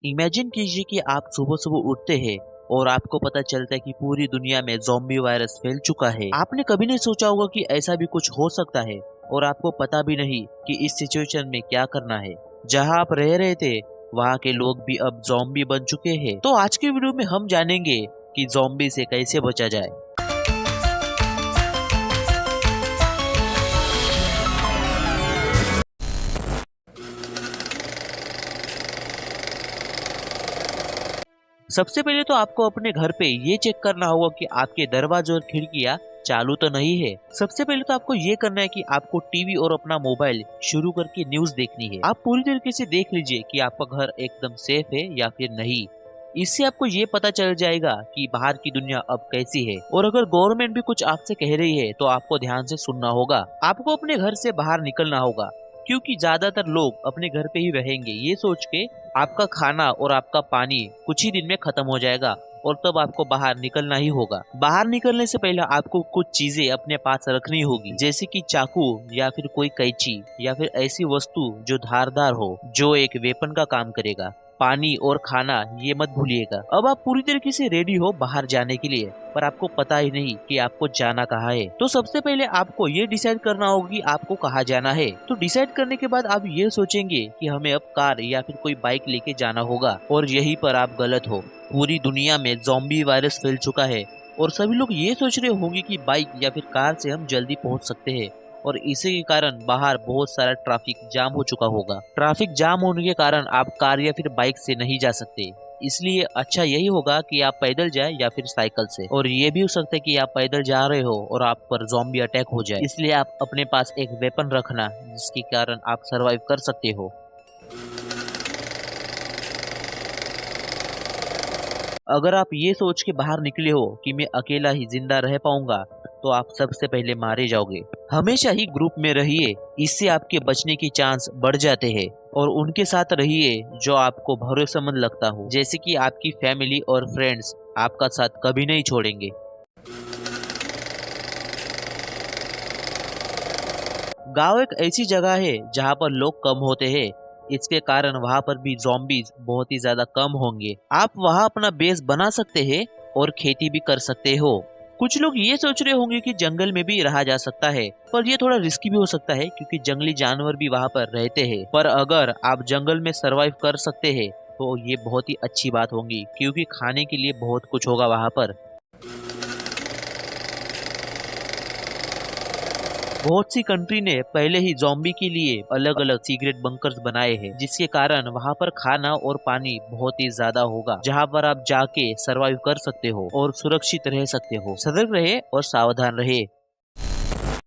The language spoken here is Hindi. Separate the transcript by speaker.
Speaker 1: इमेजिन कीजिए कि आप सुबह सुबह उठते हैं और आपको पता चलता है कि पूरी दुनिया में ज़ॉम्बी वायरस फैल चुका है। आपने कभी नहीं सोचा होगा कि ऐसा भी कुछ हो सकता है और आपको पता भी नहीं कि इस सिचुएशन में क्या करना है। जहां आप रह रहे थे वहां के लोग भी अब ज़ॉम्बी बन चुके हैं। तो आज के वीडियो में हम जानेंगे कि ज़ॉम्बी से कैसे बचा जाए। सबसे पहले तो आपको अपने घर पे ये चेक करना होगा कि आपके दरवाजे और खिड़कियां चालू तो नहीं है। सबसे पहले तो आपको ये करना है कि आपको टीवी और अपना मोबाइल शुरू करके न्यूज देखनी है। आप पूरी तरीके से देख लीजिए कि आपका घर एकदम सेफ है या फिर नहीं। इससे आपको ये पता चल जाएगा कि बाहर की दुनिया अब कैसी है। और अगर गवर्नमेंट भी कुछ आपसे कह रही है तो आपको ध्यान से सुनना होगा। आपको अपने घर से बाहर निकलना होगा क्योंकि ज्यादातर लोग अपने घर पे ही रहेंगे ये सोच के आपका खाना और आपका पानी कुछ ही दिन में खत्म हो जाएगा और तब आपको बाहर निकलना ही होगा। बाहर निकलने से पहले आपको कुछ चीजें अपने पास रखनी होगी, जैसे कि चाकू या फिर कोई कैंची या फिर ऐसी वस्तु जो धारदार हो, जो एक वेपन का काम करेगा। पानी और खाना ये मत भूलिएगा। अब आप पूरी तरीके से रेडी हो बाहर जाने के लिए, पर आपको पता ही नहीं कि आपको जाना कहाँ है। तो सबसे पहले आपको ये डिसाइड करना होगा कि आपको कहाँ जाना है। तो डिसाइड करने के बाद आप ये सोचेंगे कि हमें अब कार या फिर कोई बाइक लेके जाना होगा, और यहीं पर आप गलत हो। पूरी दुनिया में ज़ॉम्बी वायरस फैल चुका है और सभी लोग ये सोच रहे होंगे कि बाइक या फिर कार से हम जल्दी पहुंच सकते हैं, और इसी के कारण बाहर बहुत सारा ट्रैफिक जाम हो चुका होगा। ट्रैफिक जाम होने के कारण आप कार या फिर बाइक से नहीं जा सकते। इसलिए अच्छा यही होगा कि आप पैदल जाए या फिर साइकिल से। और ये भी हो सकता है कि आप पैदल जा रहे हो और आप पर ज़ॉम्बी अटैक हो जाए, इसलिए आप अपने पास एक वेपन रखना जिसके कारण आप सरवाइव कर सकते हो। अगर आप ये सोच के बाहर निकले हो कि मैं अकेला ही जिंदा रह पाऊंगा, तो आप सबसे पहले मारे जाओगे। हमेशा ही ग्रुप में रहिए, इससे आपके बचने की चांस बढ़ जाते हैं। और उनके साथ रहिए जो आपको भरोसेमंद लगता हो, जैसे कि आपकी फैमिली और फ्रेंड्स आपका साथ कभी नहीं छोड़ेंगे। गांव एक ऐसी जगह है जहां पर लोग कम होते हैं, इसके कारण वहां पर भी ज़ॉम्बीज बहुत ही ज्यादा कम होंगे। आप वहां अपना बेस बना सकते हैं और खेती भी कर सकते हो। कुछ लोग ये सोच रहे होंगे कि जंगल में भी रहा जा सकता है, पर ये थोड़ा रिस्की भी हो सकता है क्योंकि जंगली जानवर भी वहां पर रहते हैं। पर अगर आप जंगल में सरवाइव कर सकते हैं तो ये बहुत ही अच्छी बात होगी, क्योंकि खाने के लिए बहुत कुछ होगा वहां पर। बहुत सी कंट्री ने पहले ही ज़ॉम्बी के लिए अलग अलग सीक्रेट बंकर्स बनाए हैं, जिसके कारण वहां पर खाना और पानी बहुत ही ज्यादा होगा, जहां पर आप जाके सरवाइव कर सकते हो और सुरक्षित रह सकते हो। सतर्क रहे और सावधान रहे।